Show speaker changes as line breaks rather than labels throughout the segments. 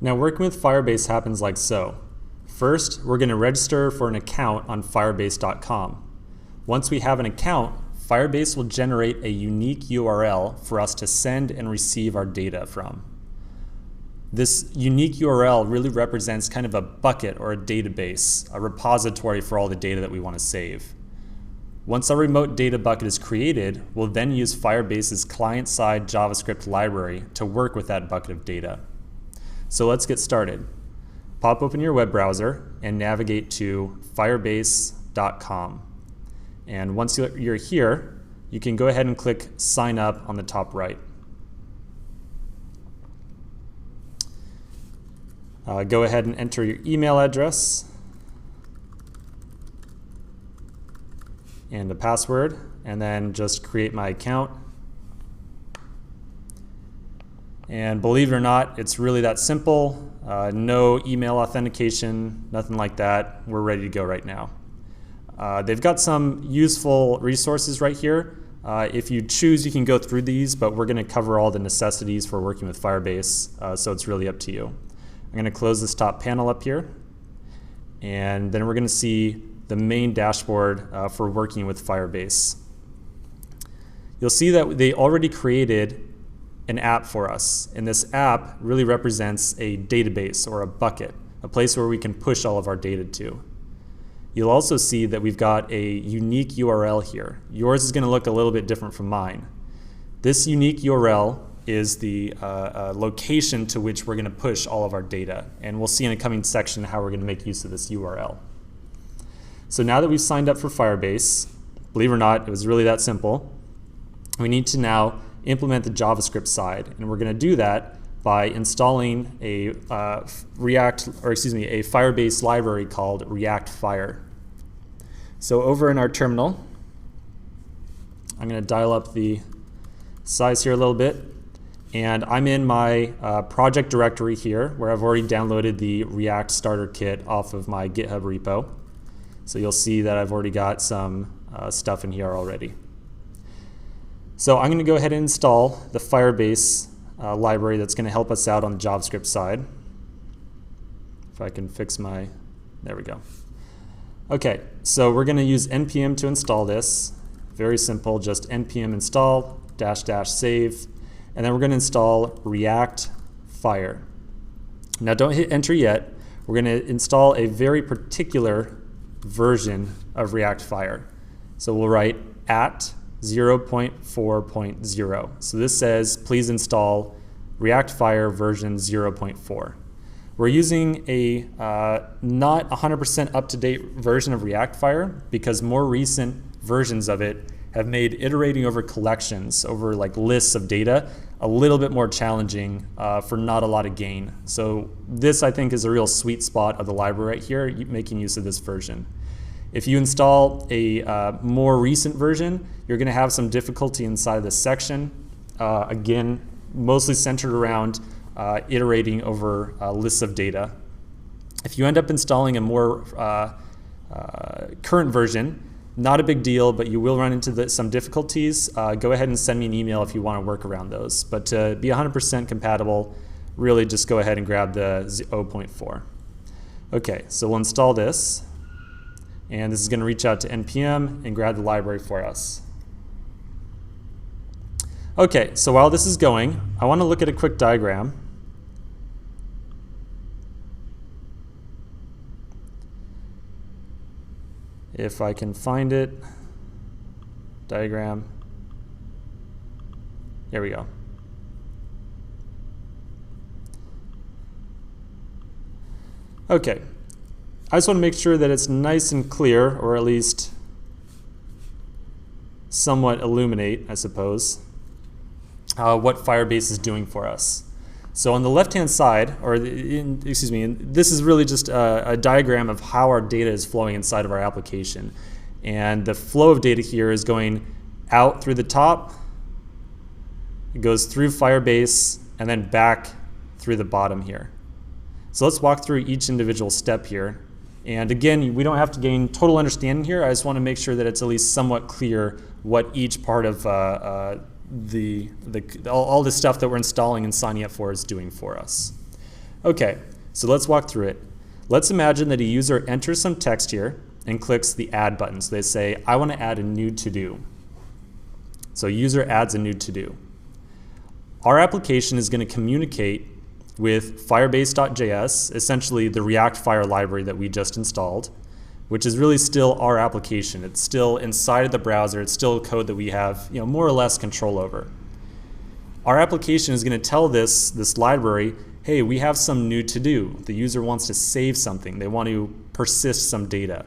Now working with Firebase happens like so. First, we're going to register for an account on firebase.com. Once we have an account, Firebase will generate a unique URL for us to send and receive our data from. This unique URL really represents kind of a bucket or a database, a repository for all the data that we want to save. Once our remote data bucket is created, we'll then use Firebase's client-side JavaScript library to work with that bucket of data. So let's get started. Pop open your web browser and navigate to firebase.com. And once you're here, you can go ahead and click Sign Up on the top right. Go ahead and enter your email address and the password, and then just create my account. And believe it or not, it's really that simple. No email authentication, nothing like that. We're ready to go right now. They've got some useful resources right here. If you choose, you can go through these, but we're going to cover all the necessities for working with Firebase, so it's really up to you. I'm going to close this top panel up here, and then we're going to see the main dashboard for working with Firebase. You'll see that they already created an app for us, and this app really represents a database or a bucket, a place where we can push all of our data to. You'll also see that we've got a unique URL here. Yours is going to look a little bit different from mine. This unique URL is the location to which we're going to push all of our data, and we'll see in a coming section how we're going to make use of this URL. So now that we've signed up for Firebase, believe it or not, it was really that simple. We need to now implement the JavaScript side, and we're going to do that by installing a Firebase library called React Fire. So over in our terminal, I'm going to dial up the size here a little bit, and I'm in my project directory here where I've already downloaded the React Starter Kit off of my GitHub repo. So you'll see that I've already got some stuff in here already. So I'm going to go ahead and install the Firebase library that's going to help us out on the JavaScript side. If I can fix my, there we go. Okay, so we're going to use npm to install this. Very simple, just npm install -- save, and then we're going to install React Fire. Now don't hit enter yet. We're going to install a very particular version of React Fire. So we'll write at 0.4.0. So this says, please install React Fire version 0.4. We're using a not 100% up-to-date version of React Fire because more recent versions of it have made iterating over collections, over like lists of data, a little bit more challenging for not a lot of gain. So this, I think, is a real sweet spot of the library right here, making use of this version. If you install a more recent version, you're going to have some difficulty inside of this section. Again, mostly centered around iterating over lists of data. If you end up installing a more current version, not a big deal, but you will run into some difficulties. Go ahead and send me an email if you want to work around those. But to be 100% compatible, really just go ahead and grab the 0.4. Okay, so we'll install this. And this is going to reach out to npm and grab the library for us. Okay, so while this is going, I want to look at a quick diagram. If I can find it, diagram. There we go. Okay. I just want to make sure that it's nice and clear, or at least somewhat illuminate, I suppose, what Firebase is doing for us. So on the left-hand side, this is really just a diagram of how our data is flowing inside of our application. And the flow of data here is going out through the top, it goes through Firebase, and then back through the bottom here. So let's walk through each individual step here. And again, we don't have to gain total understanding here. I just want to make sure that it's at least somewhat clear what each part of all the stuff that we're installing and signing up for is doing for us. Okay, so let's walk through it. Let's imagine that a user enters some text here and clicks the add button. So they say, I want to add a new to-do. So user adds a new to-do. Our application is going to communicate with Firebase.js, essentially the React Fire library that we just installed, which is really still our application. It's still inside of the browser. It's still code that we have, more or less control over. Our application is going to tell this library, hey, we have some new to do. The user wants to save something. They want to persist some data.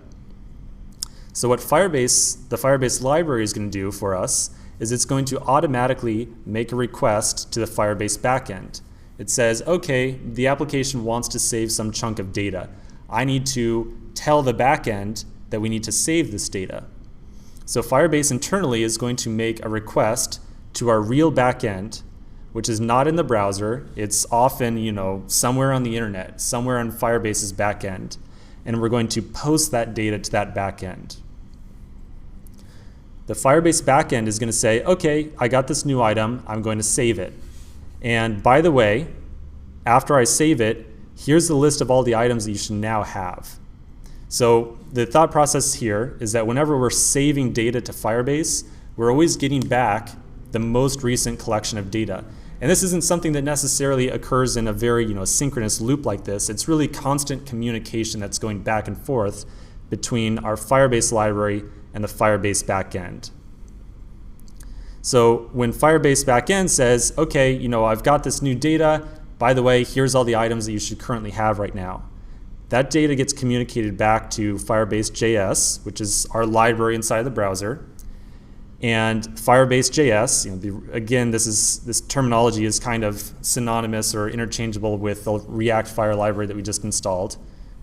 So what the Firebase library is going to do for us is it's going to automatically make a request to the Firebase backend. It says, okay, the application wants to save some chunk of data. I need to tell the backend that we need to save this data. So Firebase internally is going to make a request to our real backend, which is not in the browser. It's often, somewhere on the internet, somewhere on Firebase's backend, and we're going to post that data to that backend. The Firebase backend is going to say, okay, I got this new item, I'm going to save it. And by the way, after I save it, here's the list of all the items that you should now have. So the thought process here is that whenever we're saving data to Firebase, we're always getting back the most recent collection of data. And this isn't something that necessarily occurs in a very synchronous loop like this. It's really constant communication that's going back and forth between our Firebase library and the Firebase backend. So when Firebase backend says, okay, I've got this new data, by the way, here's all the items that you should currently have right now. That data gets communicated back to Firebase.js, which is our library inside of the browser. And Firebase.js, again, this terminology is kind of synonymous or interchangeable with the React Fire library that we just installed.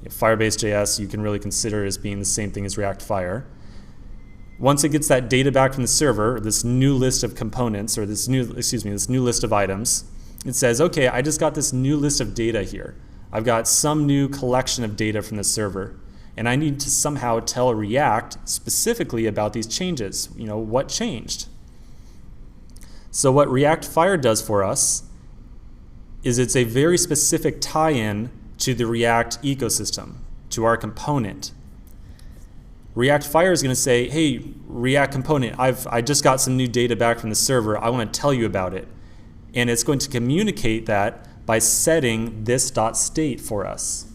Firebase.js you can really consider as being the same thing as React Fire. Once it gets that data back from the server, this new list of components, or this new list of items, it says, okay, I just got this new list of data here. I've got some new collection of data from the server, and I need to somehow tell React specifically about these changes. What changed? So what React Fire does for us is it's a very specific tie-in to the React ecosystem, to our component. React Fire is going to say, hey, React component, I just got some new data back from the server. I want to tell you about it. And it's going to communicate that by setting this .state for us.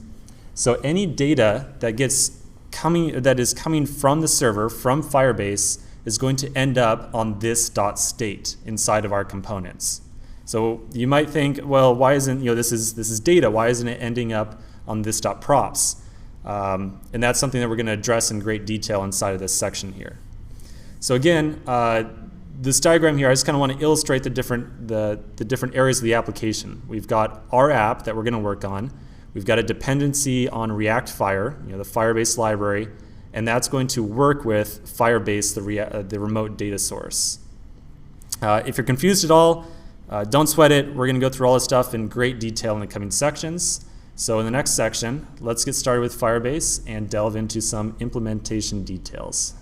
So any data that is coming from the server, from Firebase, is going to end up on this .state inside of our components. So you might think, well, why isn't, this is data, why isn't it ending up on this .props? And that's something that we're going to address in great detail inside of this section here. So again, this diagram here, I just kind of want to illustrate the different areas of the application. We've got our app that we're going to work on. We've got a dependency on React Fire, the Firebase library, and that's going to work with Firebase, the remote data source. If you're confused at all, don't sweat it. We're going to go through all this stuff in great detail in the coming sections. So in the next section, let's get started with Firebase and delve into some implementation details.